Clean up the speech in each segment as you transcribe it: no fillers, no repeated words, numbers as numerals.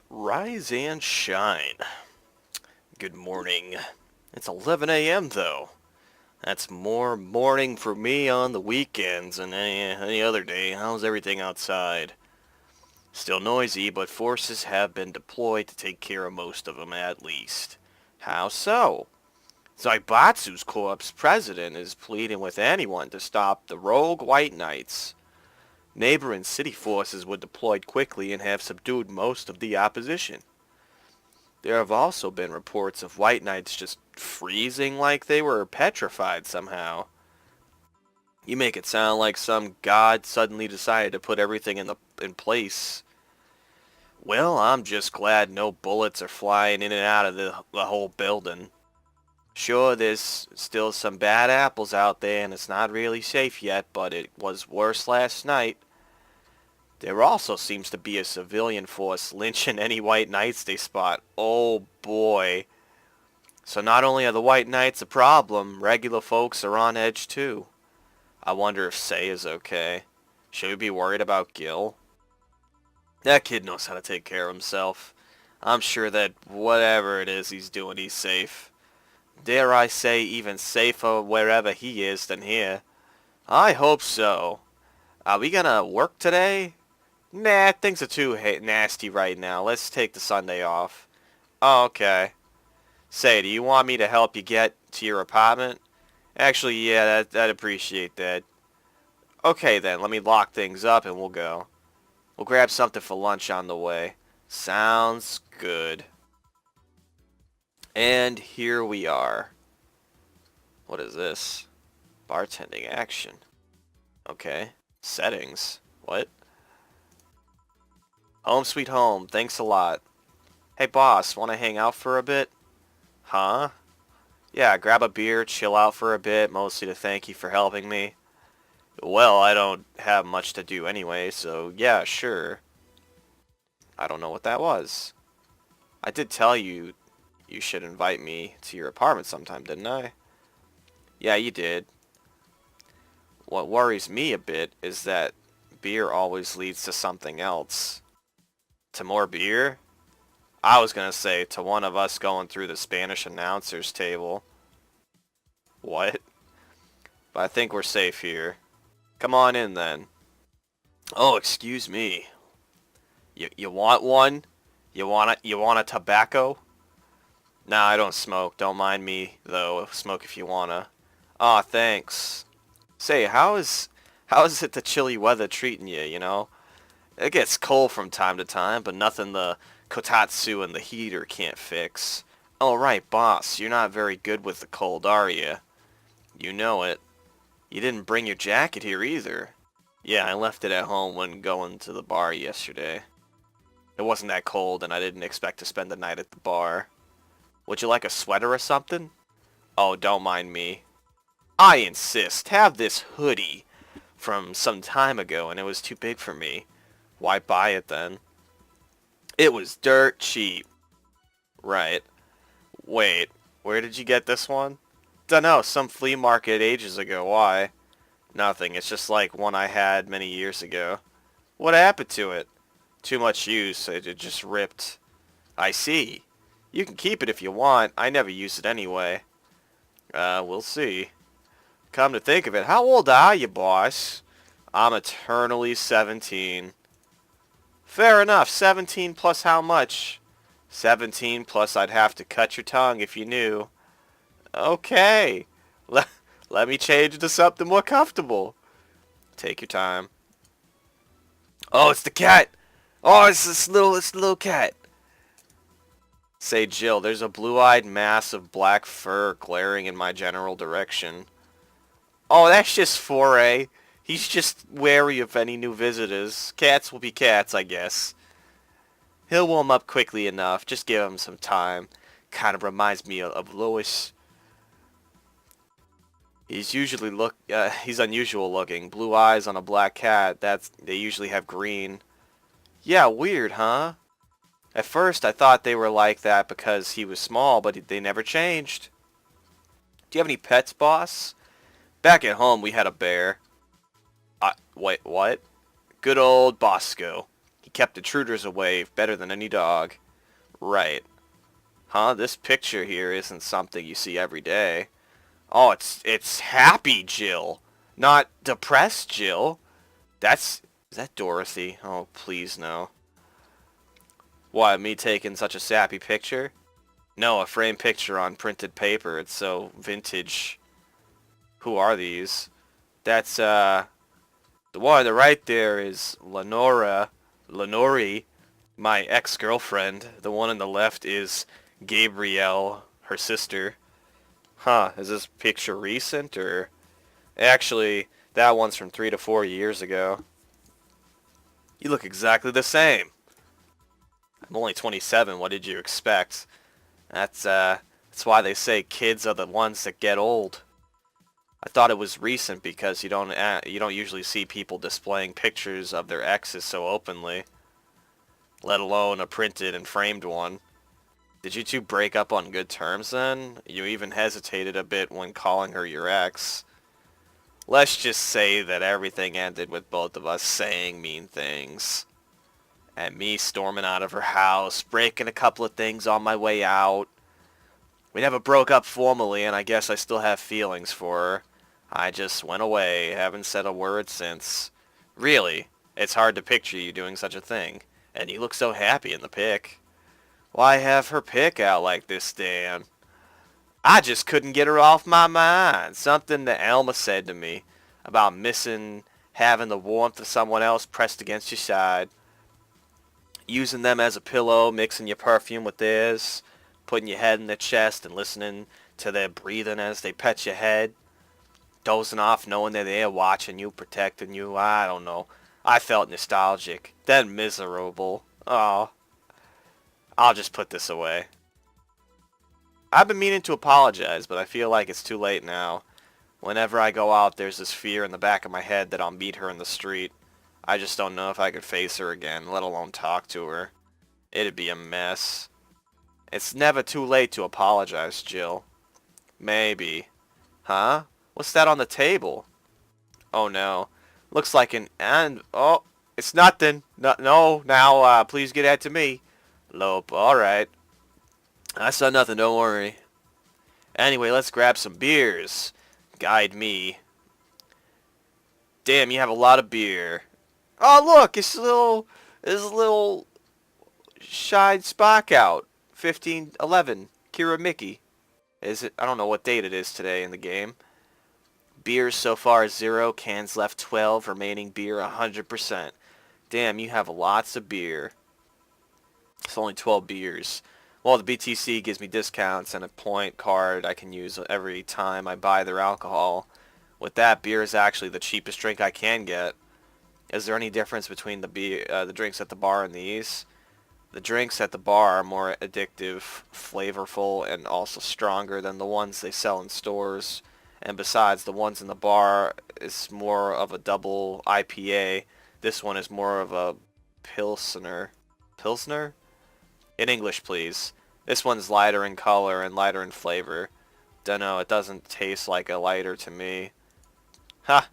Rise and shine. Good morning. It's 11 a.m. though. That's more morning for me on the weekends than any other day. How's everything outside? Still noisy, but forces have been deployed to take care of most of them at least. How so? Zaibatsu's corp's president is pleading with anyone to stop the rogue White Knights. Neighboring city forces were deployed quickly and have subdued most of the opposition. There have also been reports of White Knights just freezing like they were petrified somehow. You make it sound like some god suddenly decided to put everything in place. Well, I'm just glad no bullets are flying in and out of the whole building. Sure, there's still some bad apples out there and it's not really safe yet, but it was worse last night. There also seems to be a civilian force lynching any white knights they spot. Oh boy. So not only are the white knights a problem, regular folks are on edge too. I wonder if Say is okay. Should we be worried about Gil? That kid knows how to take care of himself. I'm sure that whatever it is he's doing, he's safe. Dare I say even safer wherever he is than here. I hope so. Are we gonna work today? Nah, things are too nasty right now. Let's take the Sunday off. Oh, okay. Say, do you want me to help you get to your apartment? Actually, yeah, I'd appreciate that. Okay then, let me lock things up and we'll go. We'll grab something for lunch on the way. Sounds good. And here we are. What is this? Bartending action. Okay. Settings. What? Home sweet home. Thanks a lot. Hey boss, wanna hang out for a bit? Huh? Yeah, grab a beer, chill out for a bit, mostly to thank you for helping me. Well, I don't have much to do anyway, so yeah, sure. I don't know what that was. I did tell you you should invite me to your apartment sometime, didn't I? Yeah, you did. What worries me a bit is that beer always leads to something else. To more beer? I was gonna say to one of us going through the Spanish announcer's table. What? But I think we're safe here. Come on in then. Oh, excuse me. You want one? You want a tobacco? Nah, I don't smoke. Don't mind me though. Smoke if you wanna. Aw, thanks. Say, how is it the chilly weather treating you, you know? It gets cold from time to time, but nothing the kotatsu and the heater can't fix. Oh right, boss, you're not very good with the cold, are you? You know it. You didn't bring your jacket here either. Yeah, I left it at home when going to the bar yesterday. It wasn't that cold and I didn't expect to spend the night at the bar. Would you like a sweater or something? Oh, don't mind me. I insist. Have this hoodie from some time ago and it was too big for me. Why buy it then? It was dirt cheap. Right. Wait, where did you get this one? Dunno, some flea market ages ago. Why? Nothing, it's just like one I had many years ago. What happened to it? Too much use, it just ripped. I see. You can keep it if you want, I never use it anyway. We'll see. Come to think of it, how old are you, boss? I'm eternally 17. Fair enough, 17 plus how much? 17 plus I'd have to cut your tongue if you knew. Okay. Let me change to something more comfortable. Take your time. Oh, it's the cat. Oh, it's this little cat. Say, Jill, there's a blue-eyed mass of black fur glaring in my general direction. Oh, that's just Foray. He's just wary of any new visitors. Cats will be cats, I guess. He'll warm up quickly enough. Just give him some time. Kind of reminds me of Lois. He's unusual looking. Blue eyes on a black cat. They usually have green. Yeah, weird, huh? At first I thought they were like that because he was small, but they never changed. Do you have any pets, boss? Back at home we had a bear. Wait, what? Good old Bosco. kept intruders away better than any dog. Right. Huh? This picture here isn't something you see every day. Oh, it's happy Jill, not depressed Jill. Is that Dorothy? Oh, please no. What, me taking such a sappy picture? No, a framed picture on printed paper. It's so vintage. Who are these? That's, the one on the right there is Lenore, my ex-girlfriend. The one on the left is Gabrielle, her sister. Huh, is this picture recent, or... Actually, that one's from 3 to 4 years ago. You look exactly the same. I'm only 27, what did you expect? That's why they say kids are the ones that get old. I thought it was recent because you don't usually see people displaying pictures of their exes so openly, let alone a printed and framed one. Did you two break up on good terms then? You even hesitated a bit when calling her your ex. Let's just say that everything ended with both of us saying mean things. And me storming out of her house, breaking a couple of things on my way out. We never broke up formally, and I guess I still have feelings for her. I just went away, haven't said a word since. Really, it's hard to picture you doing such a thing. And you look so happy in the pic. Why have her pic out like this, Dan? I just couldn't get her off my mind. Something that Alma said to me about missing having the warmth of someone else pressed against your side. Using them as a pillow, mixing your perfume with theirs, putting your head in their chest and listening to their breathing as they pet your head. Dozing off knowing they're there watching you, protecting you. I don't know. I felt nostalgic, then miserable. Oh, I'll just put this away. I've been meaning to apologize, but I feel like it's too late now. Whenever I go out, there's this fear in the back of my head that I'll meet her in the street. I just don't know if I could face her again, let alone talk to her. It'd be a mess. It's never too late to apologize, Jill. Maybe. Huh? What's that on the table? Oh no. Looks like oh, it's nothing. No, now, please get that to me. Lope, alright. I saw nothing, don't worry. Anyway, let's grab some beers. Guide me. Damn, you have a lot of beer. Oh, look, it's a little Shine Spock out. 1511. Kira Mickey. Is it? I don't know what date it is today in the game. Beers so far 0, cans left 12, remaining beer 100%. Damn, you have lots of beer. It's only 12 beers. Well, the BTC gives me discounts and a point card I can use every time I buy their alcohol. With that, beer is actually the cheapest drink I can get. Is there any difference between the drinks at the bar and these? The drinks at the bar are more addictive, flavorful, and also stronger than the ones they sell in stores. And besides, the ones in the bar is more of a double IPA. This one is more of a Pilsner. Pilsner? In English, please. This one's lighter in color and lighter in flavor. Dunno, it doesn't taste like a lighter to me. Ha!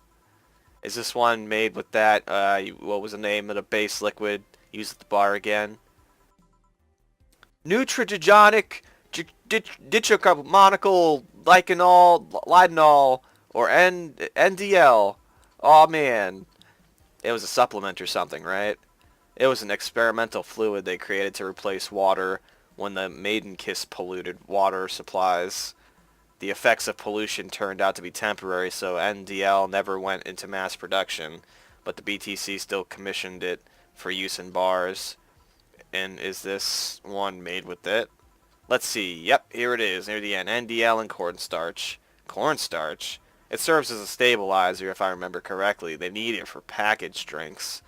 Is this one made with that, what was the name of the base liquid used at the bar again? Nutrigenic dichocarbonyl likenol or NDL. Oh man. It was a supplement or something, right? It was an experimental fluid they created to replace water when the Maiden Kiss polluted water supplies. The effects of pollution turned out to be temporary, so NDL never went into mass production, but the BTC still commissioned it for use in bars. And is this one made with it? Let's see. Yep, here it is, near the end. NDL and cornstarch. Cornstarch? It serves as a stabilizer, if I remember correctly. They need it for packaged drinks.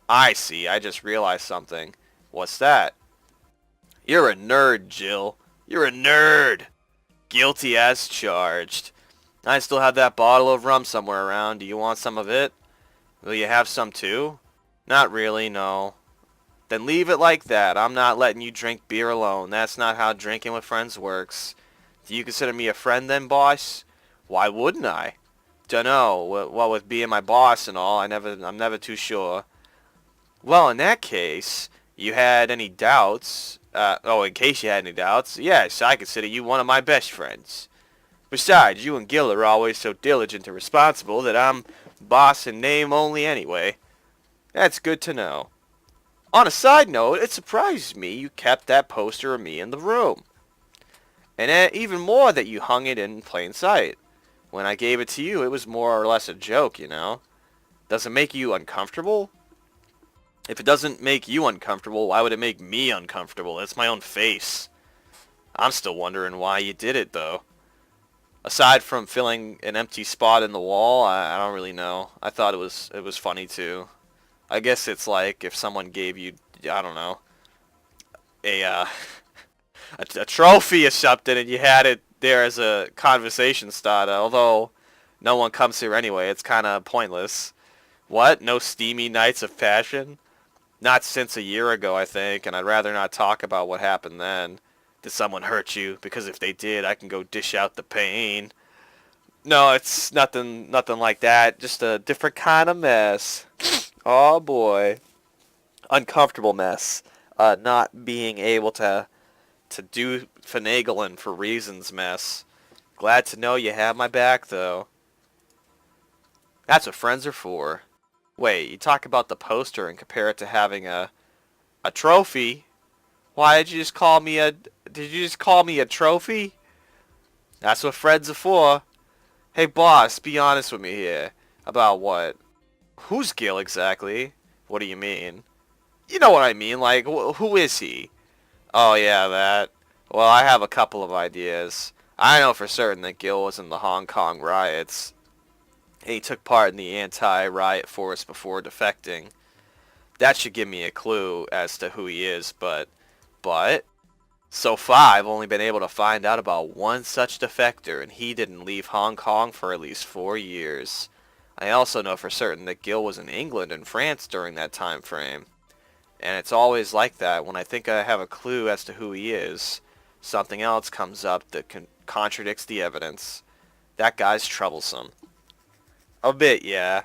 I see. I just realized something. What's that? You're a nerd, Jill. You're a nerd. Guilty as charged. I still have that bottle of rum somewhere around. Do you want some of it? Will you have some too? Not really, no. Then leave it like that. I'm not letting you drink beer alone. That's not how drinking with friends works. Do you consider me a friend then, boss? Why wouldn't I? Dunno. Well, with being my boss and all, I'm never too sure. Well, in that case, you had any doubts? In case you had any doubts, yes, I consider you one of my best friends. Besides, you and Gil are always so diligent and responsible that I'm boss in name only anyway. That's good to know. On a side note, it surprises me you kept that poster of me in the room. And even more that you hung it in plain sight. When I gave it to you, it was more or less a joke, you know. Does it make you uncomfortable? If it doesn't make you uncomfortable, why would it make me uncomfortable? It's my own face. I'm still wondering why you did it, though. Aside from filling an empty spot in the wall, I don't really know. I thought it was funny too. I guess it's like if someone gave you, I don't know, a a trophy or something, and you had it there as a conversation starter. Although no one comes here anyway, it's kind of pointless. What? No steamy nights of passion? Not since a year ago, I think, and I'd rather not talk about what happened then. Did someone hurt you? Because if they did, I can go dish out the pain. No, it's nothing like that. Just a different kind of mess. Oh boy. Uncomfortable mess. Not being able to do finagling for reasons mess. Glad to know you have my back, though. That's what friends are for. Wait, you talk about the poster and compare it to having a trophy? Why did you just call me a... Did you just call me a trophy? That's what friends are for. Hey, boss, be honest with me here. About what? Who's Gil exactly? What do you mean? You know what I mean, like, who is he? Oh, yeah, that. Well, I have a couple of ideas. I know for certain that Gil was in the Hong Kong riots. He took part in the anti-riot force before defecting. That should give me a clue as to who he is, but... So far, I've only been able to find out about one such defector, and he didn't leave Hong Kong for at least 4 years. I also know for certain that Gil was in England and France during that time frame. And it's always like that. When I think I have a clue as to who he is, something else comes up that contradicts the evidence. That guy's troublesome. A bit, yeah.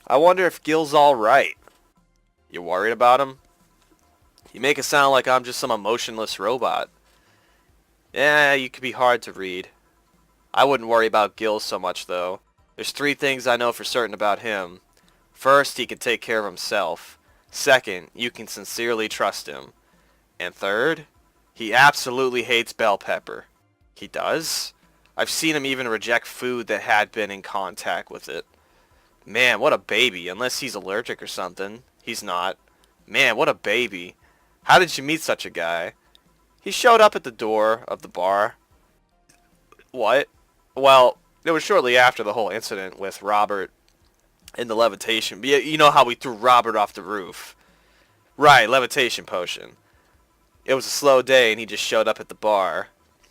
I wonder if Gil's alright. You worried about him? You make it sound like I'm just some emotionless robot. Yeah, you could be hard to read. I wouldn't worry about Gil so much, though. There's 3 things I know for certain about him. First, he can take care of himself. Second, you can sincerely trust him. And third, he absolutely hates bell pepper. He does? I've seen him even reject food that had been in contact with it. Man, what a baby, unless he's allergic or something. He's not. Man, what a baby. How did you meet such a guy? He showed up at the door of the bar. What? Well, it was shortly after the whole incident with Robert and the levitation. You know how we threw Robert off the roof. Right, levitation potion. It was a slow day and he just showed up at the bar.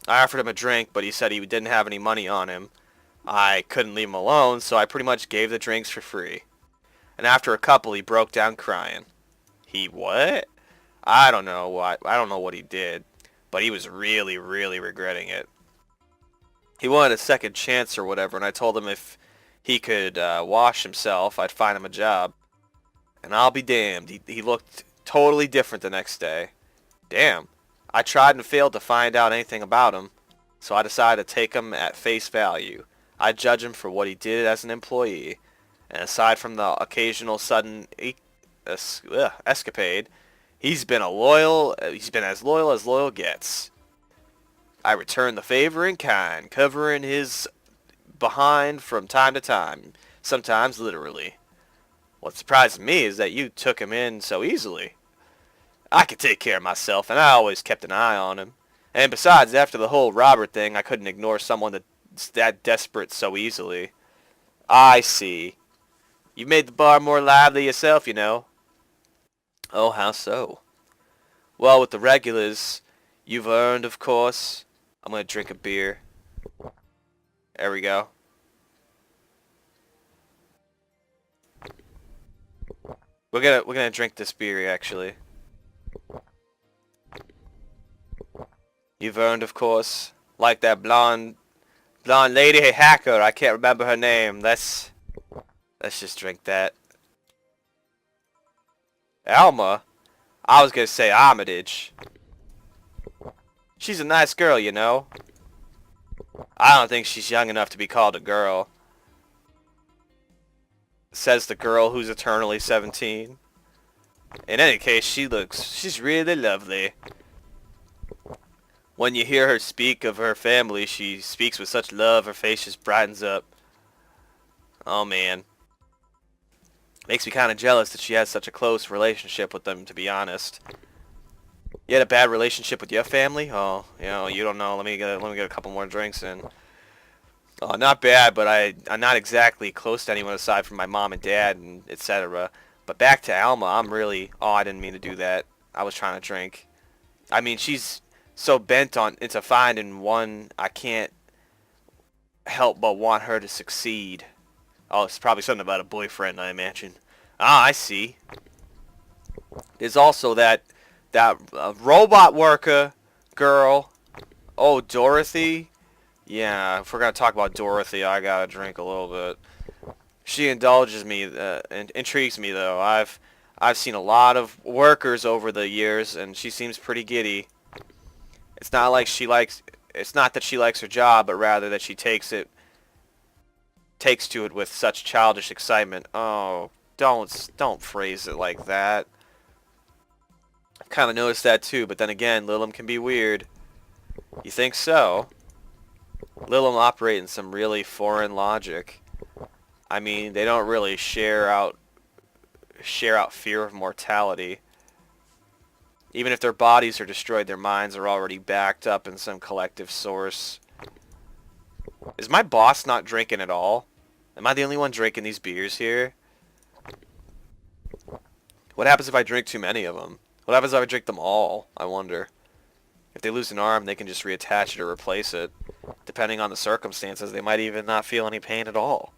I offered him a drink, but he said he didn't have any money on him. I couldn't leave him alone, so I pretty much gave the drinks for free. And after a couple, he broke down crying. He what? I don't know what he did, but he was really, really regretting it. He wanted a second chance or whatever, and I told him if he could wash himself, I'd find him a job. And I'll be damned, he looked totally different the next day. Damn, I tried and failed to find out anything about him, so I decided to take him at face value. I judge him for what he did as an employee, and aside from the occasional sudden escapade, he's been as loyal gets. I return the favor in kind, covering his behind from time to time, sometimes literally. What surprises me is that you took him in so easily. I could take care of myself, and I always kept an eye on him. And besides, after the whole Robert thing, I couldn't ignore someone that's that desperate so easily. I see. You made the bar more lively yourself, you know. Oh, how so? Well, with the regulars, you've earned, of course. I'm gonna drink a beer. There we go. We're gonna drink this beer actually. You've earned, of course. Like that blonde lady hacker. I can't remember her name. Let's just drink that. Alma? I was gonna say Armitage. She's a nice girl, you know. I don't think she's young enough to be called a girl. Says the girl who's eternally 17. In any case, she's really lovely. When you hear her speak of her family, she speaks with such love, her face just brightens up. Oh man. Makes me kind of jealous that she has such a close relationship with them, to be honest. You had a bad relationship with your family? Oh, you don't know. Let me get a couple more drinks in. Oh, not bad, but I'm not exactly close to anyone aside from my mom and dad and etc. But back to Alma, I didn't mean to do that. I was trying to drink. I mean, she's so bent on into finding one, I can't help but want her to succeed. Oh, it's probably something about a boyfriend, I imagine. Ah, I see. There's also that robot worker girl. Oh, Dorothy. Yeah, if we're gonna talk about Dorothy, I gotta drink a little bit. She indulges me, and intrigues me though. I've seen a lot of workers over the years, and she seems pretty giddy. It's not like she likes. It's not that she likes her job, but rather that she takes to it with such childish excitement. Oh, don't phrase it like that. I've kind of noticed that too, but then again, Lilum can be weird. You think so? Lilum operate in some really foreign logic. I mean, they don't really share out fear of mortality. Even if their bodies are destroyed, their minds are already backed up in some collective source. Is my boss not drinking at all? Am I the only one drinking these beers here? What happens if I drink too many of them? What happens if I drink them all? I wonder. If they lose an arm, they can just reattach it or replace it. Depending on the circumstances, they might even not feel any pain at all.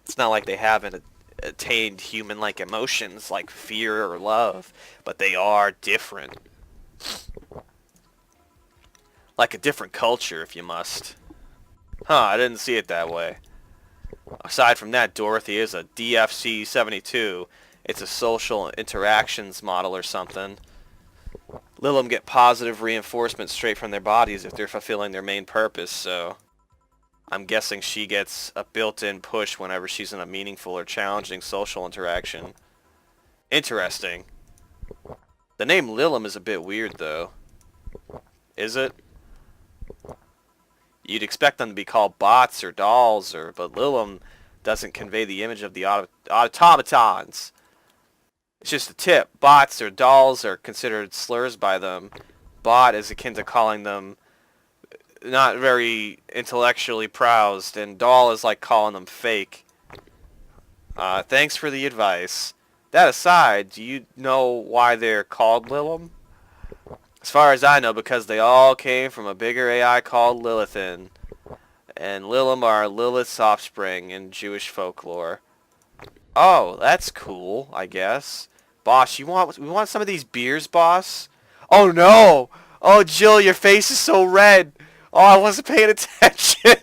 It's not like they haven't attained human-like emotions like fear or love, but they are different. Like a different culture, if you must. Huh, I didn't see it that way. Aside from that, Dorothy is a DFC-72. It's a social interactions model or something. Lilum get positive reinforcement straight from their bodies if they're fulfilling their main purpose, so I'm guessing she gets a built-in push whenever she's in a meaningful or challenging social interaction. Interesting. The name Lilum is a bit weird, though. Is it? You'd expect them to be called bots or dolls, but Lilum doesn't convey the image of the automatons. It's just a tip. Bots or dolls are considered slurs by them. Bot is akin to calling them not very intellectually proused, and doll is like calling them fake. Thanks for the advice. That aside, do you know why they're called Lilum? As far as I know, because they all came from a bigger AI called Lilithin. And Lilum are Lilith's offspring in Jewish folklore. Oh, that's cool, I guess. Boss, we want some of these beers, boss? Oh no! Oh, Jill, your face is so red! Oh, I wasn't paying attention!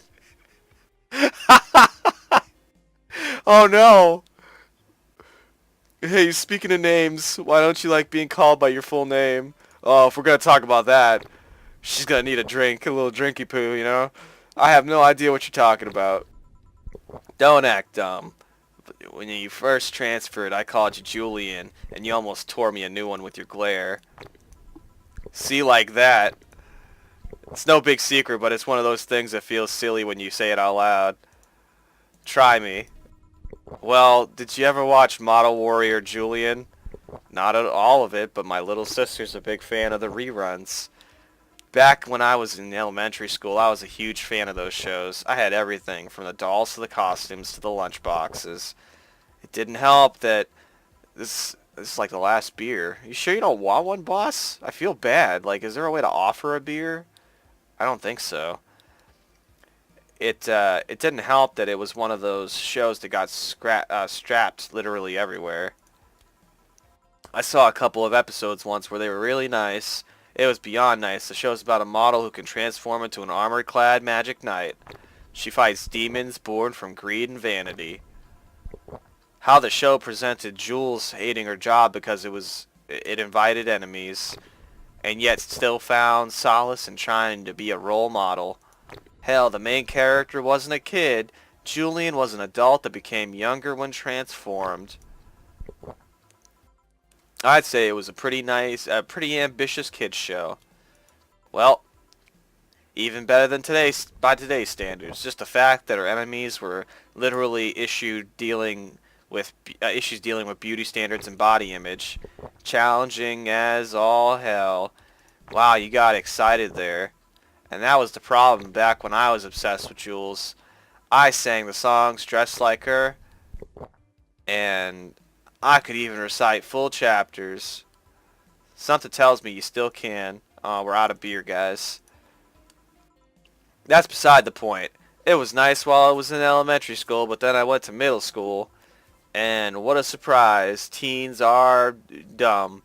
Oh no! Hey, speaking of names, why don't you like being called by your full name? Oh, if we're gonna talk about that, she's gonna need a drink, a little drinky poo, you know? I have no idea what you're talking about. Don't act dumb. When you first transferred, I called you Julian, and you almost tore me a new one with your glare. See, like that. It's no big secret, but it's one of those things that feels silly when you say it out loud. Try me. Well, did you ever watch Model Warrior Julian? Not at all of it, but my little sister's a big fan of the reruns. Back when I was in elementary school, I was a huge fan of those shows. I had everything, from the dolls to the costumes to the lunchboxes. It didn't help that this is like the last beer. You sure you don't want one, boss? I feel bad. Like, is there a way to offer a beer? I don't think so. It didn't help that it was one of those shows that got strapped literally everywhere. I saw a couple of episodes once where they were really nice. It was beyond nice. The show's about a model who can transform into an armor-clad magic knight. She fights demons born from greed and vanity. How the show presented Jules hating her job because it invited enemies, and yet still found solace in trying to be a role model. Hell, the main character wasn't a kid. Julian was an adult that became younger when transformed. I'd say it was a pretty nice, pretty ambitious kids show. Well, even better than by today's standards. Just the fact that our enemies were literally issues dealing with beauty standards and body image, challenging as all hell. Wow, you got excited there. And that was the problem back when I was obsessed with Jules. I sang the songs dressed like her, and I could even recite full chapters. Something tells me you still can. We're out of beer, guys. That's beside the point. It was nice while I was in elementary school, but then I went to middle school, and what a surprise. Teens are dumb.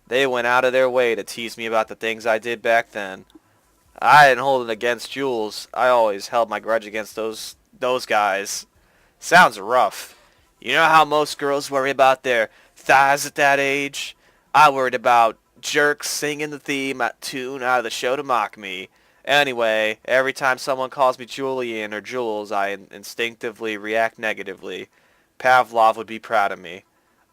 They went out of their way to tease me about the things I did back then. I didn't hold it against Jules. I always held my grudge against those guys. Sounds rough. You know how most girls worry about their thighs at that age? I worried about jerks singing the theme tune out of the show to mock me. Anyway, every time someone calls me Julian or Jules, I instinctively react negatively. Pavlov would be proud of me.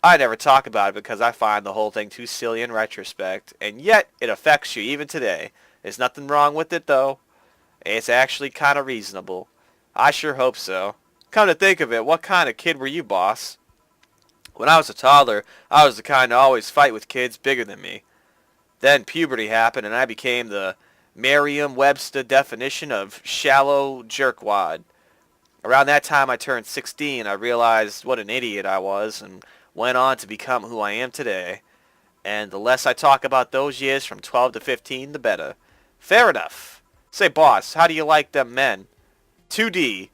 I never talk about it because I find the whole thing too silly in retrospect, and yet it affects you even today. There's nothing wrong with it, though. It's actually kind of reasonable. I sure hope so. Come to think of it, what kind of kid were you, boss? When I was a toddler, I was the kind to always fight with kids bigger than me. Then puberty happened, and I became the Merriam-Webster definition of shallow jerkwad. Around that time I turned 16, I realized what an idiot I was, and went on to become who I am today. And the less I talk about those years from 12 to 15, the better. Fair enough. Say, boss, how do you like them men? 2D.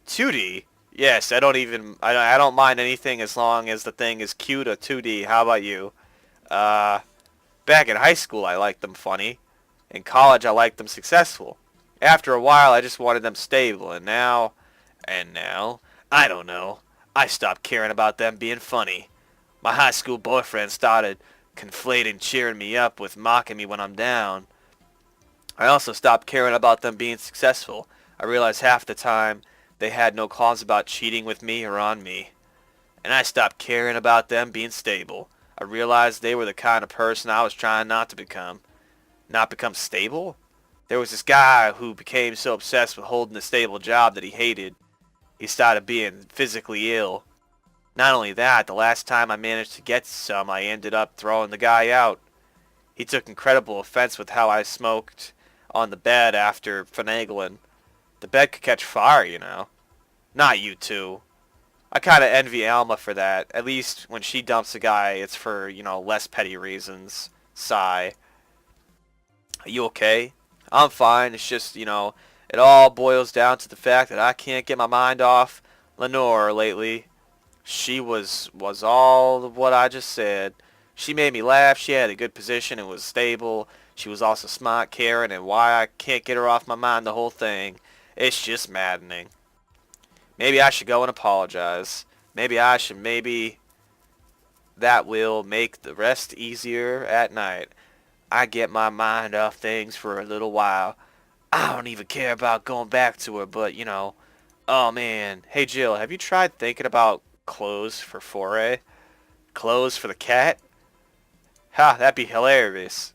2D? Yes, I don't mind anything as long as the thing is cute or 2D. How about you? Back in high school I liked them funny. In college I liked them successful. After a while I just wanted them stable, and now, I don't know. I stopped caring about them being funny. My high school boyfriend started conflating cheering me up with mocking me when I'm down. I also stopped caring about them being successful. I realized half the time they had no cause about cheating with me or on me. And I stopped caring about them being stable. I realized they were the kind of person I was trying not to become. Not become stable? There was this guy who became so obsessed with holding a stable job that he hated. He started being physically ill. Not only that, the last time I managed to get some, I ended up throwing the guy out. He took incredible offense with how I smoked on the bed after finagling. The bed could catch fire, you know. Not you two. I kind of envy Alma for that. At least when she dumps a guy, it's for, less petty reasons. Sigh. Are you okay? I'm fine. It's just, it all boils down to the fact that I can't get my mind off Lenore lately. She was all of what I just said. She made me laugh. She had a good position and was stable. She was also smart, caring, and why I can't get her off my mind the whole thing. It's just maddening. Maybe I should go and apologize. Maybe that will make the rest easier at night. I get my mind off things for a little while. I don't even care about going back to her, but, oh man. Hey Jill, have you tried thinking about clothes for Foray? Clothes for the cat? Ha, that'd be hilarious.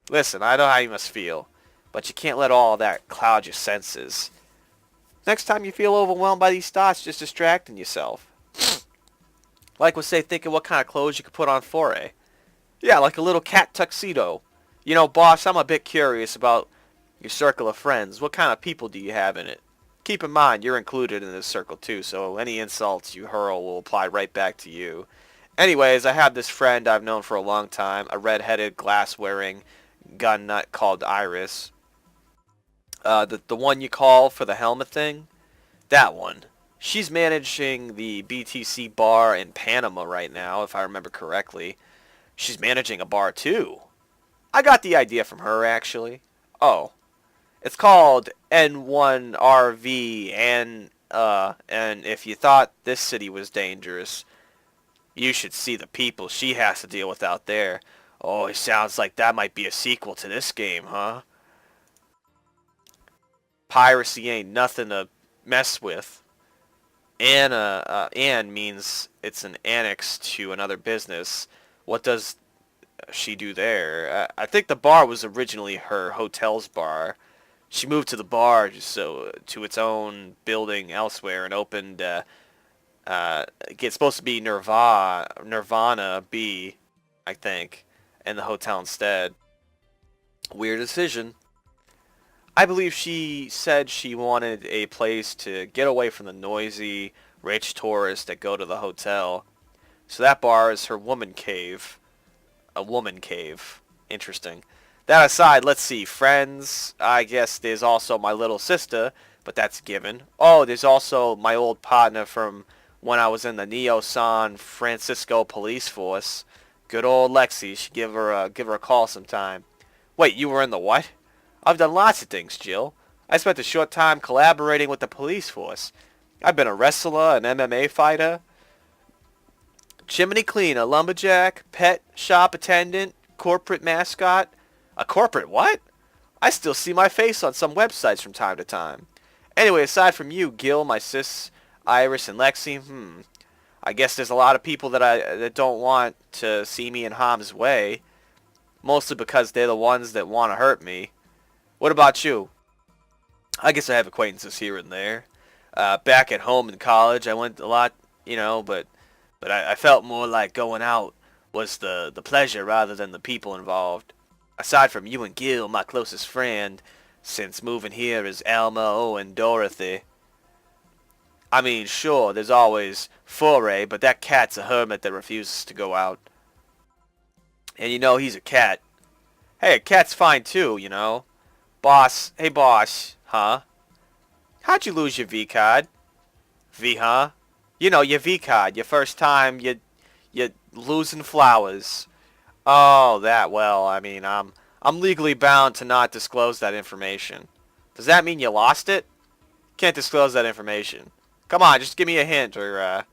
Listen, I know how you must feel, but you can't let all that cloud your senses. Next time you feel overwhelmed by these thoughts, just distracting yourself. Like with, say, thinking what kind of clothes you could put on Foray. Yeah, like a little cat tuxedo. Boss, I'm a bit curious about your circle of friends. What kind of people do you have in it? Keep in mind, you're included in this circle too, so any insults you hurl will apply right back to you. Anyways, I have this friend I've known for a long time, a red-headed, glass-wearing gun nut called Iris. The one you call for the helmet thing? That one. She's managing the BTC bar in Panama right now, if I remember correctly. She's managing a bar too. I got the idea from her, actually. Oh. It's called N1RV, and if you thought this city was dangerous, You should see the people she has to deal with out there. Oh, it sounds like that might be a sequel to this game, huh? Piracy ain't nothing to mess with. An means it's an annex to another business. What does she do there? I think the bar was originally her hotel's bar. She moved to the bar to its own building elsewhere and opened it's supposed to be Nirvana B, I think, in the hotel instead. Weird decision. I believe she said she wanted a place to get away from the noisy, rich tourists that go to the hotel. So that bar is her woman cave. A woman cave. Interesting. That aside, let's see. Friends. I guess there's also my little sister, but that's a given. Oh, there's also my old partner from when I was in the Neo San Francisco police force. Good old Lexi. Should give her a call sometime. Wait, you were in the what? I've done lots of things, Jill. I spent a short time collaborating with the police force. I've been a wrestler, an MMA fighter, chimney cleaner, lumberjack, pet shop attendant, corporate mascot. A corporate what? I still see my face on some websites from time to time. Anyway, aside from you, Gil, my sis, Iris, and Lexi, I guess there's a lot of people that don't want to see me in harm's way, mostly because they're the ones that want to hurt me. What about you? I guess I have acquaintances here and there. Back at home in college, I went a lot, but I felt more like going out was the pleasure rather than the people involved. Aside from you and Gil, my closest friend, since moving here is Elmo and Dorothy. I mean, sure, there's always Foray, but that cat's a hermit that refuses to go out. And he's a cat. Hey, a cat's fine too, Boss, hey boss, huh? How'd you lose your V card? V, huh? Your V card, your first time, you losing flowers. Oh, well, I mean, I'm legally bound to not disclose that information. Does that mean you lost it? Can't disclose that information. Come on, just give me a hint, or,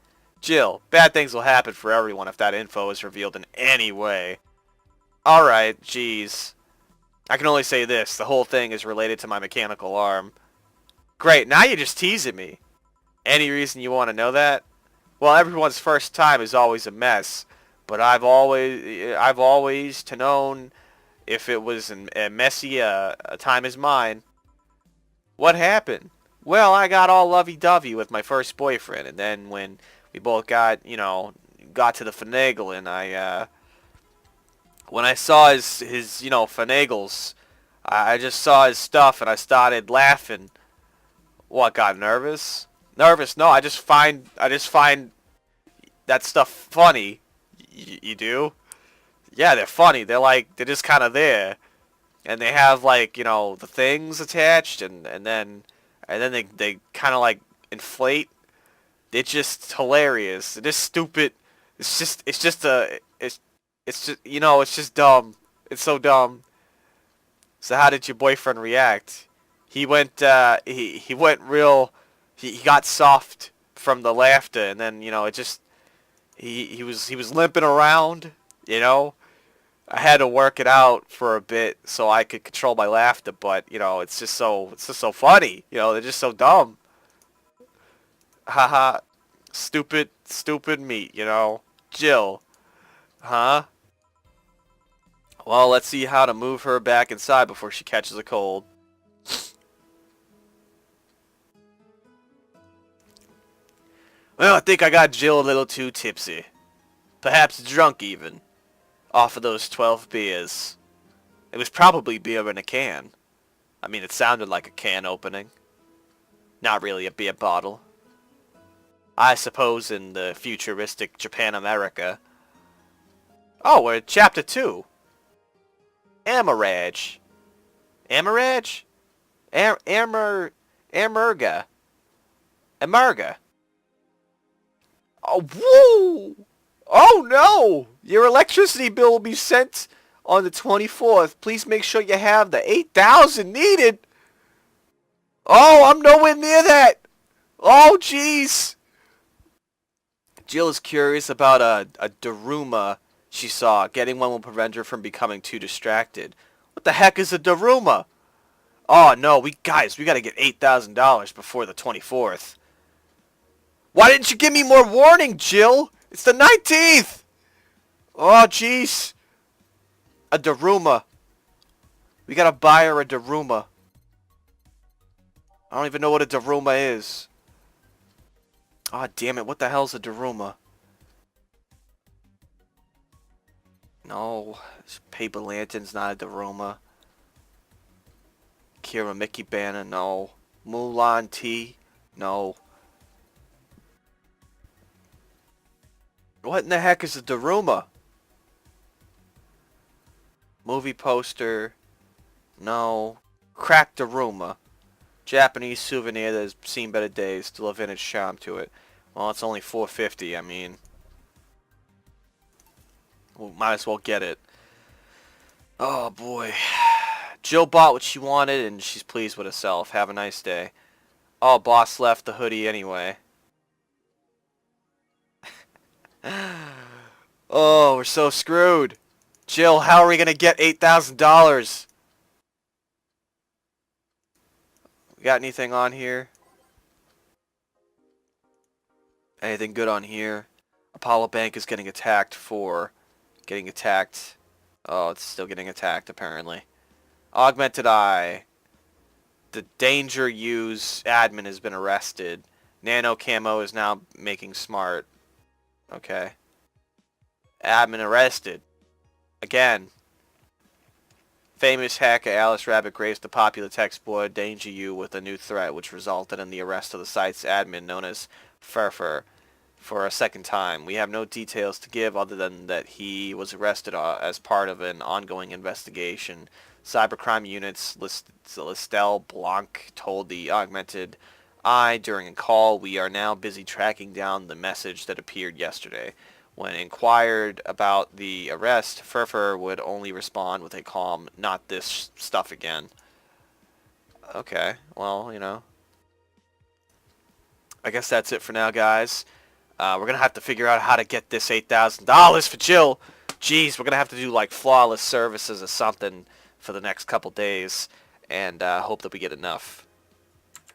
Jill, bad things will happen for everyone if that info is revealed in any way. Alright, jeez. I can only say this, the whole thing is related to my mechanical arm. Great, now you're just teasing me. Any reason you want to know that? Well, everyone's first time is always a mess, but I've always to known if it was a messy a time as mine. What happened? Well, I got all lovey-dovey with my first boyfriend, and then when we both got to the finagling, when I saw his finagles, I just saw his stuff and I started laughing. What, got nervous? Nervous? No, I just find that stuff funny. You do? Yeah, they're funny. They're just kind of there. And they have the things attached and then they kind of inflate. It's just hilarious. It's just stupid. It's just it's just dumb. It's so dumb. So how did your boyfriend react? He went he went real he got soft from the laughter, and then it just he was limping around, I had to work it out for a bit so I could control my laughter, but it's just so funny. They're just so dumb. Haha. Stupid meat, Jill. Huh? Well, let's see how to move her back inside before she catches a cold. Well, I think I got Jill a little too tipsy. Perhaps drunk even. Off of those 12 beers. It was probably beer in a can. I mean, it sounded like a can opening. Not really a beer bottle. I suppose in the futuristic Japan America. Oh, we're at chapter 2. Amaraj. Amaraj? Amerga. Amarga. Oh, whoa! Oh no! Your electricity bill will be sent on the 24th. Please make sure you have the 8,000 needed. Oh, I'm nowhere near that. Oh, jeez. Jill is curious about a Daruma she saw. Getting one will prevent her from becoming too distracted. What the heck is a Daruma? Oh no, we gotta get $8,000 before the 24th. Why didn't you give me more warning, Jill? It's the 19th! Oh, jeez. A Daruma. We gotta buy her a Daruma. I don't even know what a Daruma is. Oh, damn it. What the hell's a Daruma? No. Paper Lantern's not a Daruma. Kira Mickey Banner, no. Mulan T, no. What in the heck is a Daruma? Movie poster, no. Cracked Daruma. Japanese souvenir that has seen better days, still a vintage charm to it. Well, it's only $4.50, I mean. We might as well get it. Oh boy. Jill bought what she wanted and she's pleased with herself. Have a nice day. Oh, boss left the hoodie anyway. Oh, we're so screwed. Jill, how are we going to get $8,000? We got anything on here? Anything good on here? Apollo Bank is getting attacked for... Getting attacked. Oh, it's still getting attacked apparently. Augmented Eye. The Danger Use admin has been arrested. Nano Camo is now making smart. Okay. Admin arrested. Again. Famous hacker Alice Rabbit graced the popular text board Danger You with a new threat, which resulted in the arrest of the site's admin known as Furfur for a second time. We have no details to give other than that he was arrested as part of an ongoing investigation. Cybercrime units Listel Blanc told the Augmented Eye during a call, "We are now busy tracking down the message that appeared yesterday." When inquired about the arrest, Furfur would only respond with a calm, "Not this stuff again." Okay, well, you know. I guess that's it for now, guys. We're going to have to figure out how to get this $8,000 for Jill. Jeez, we're going to have to do like flawless services or something for the next couple days. And hope that we get enough.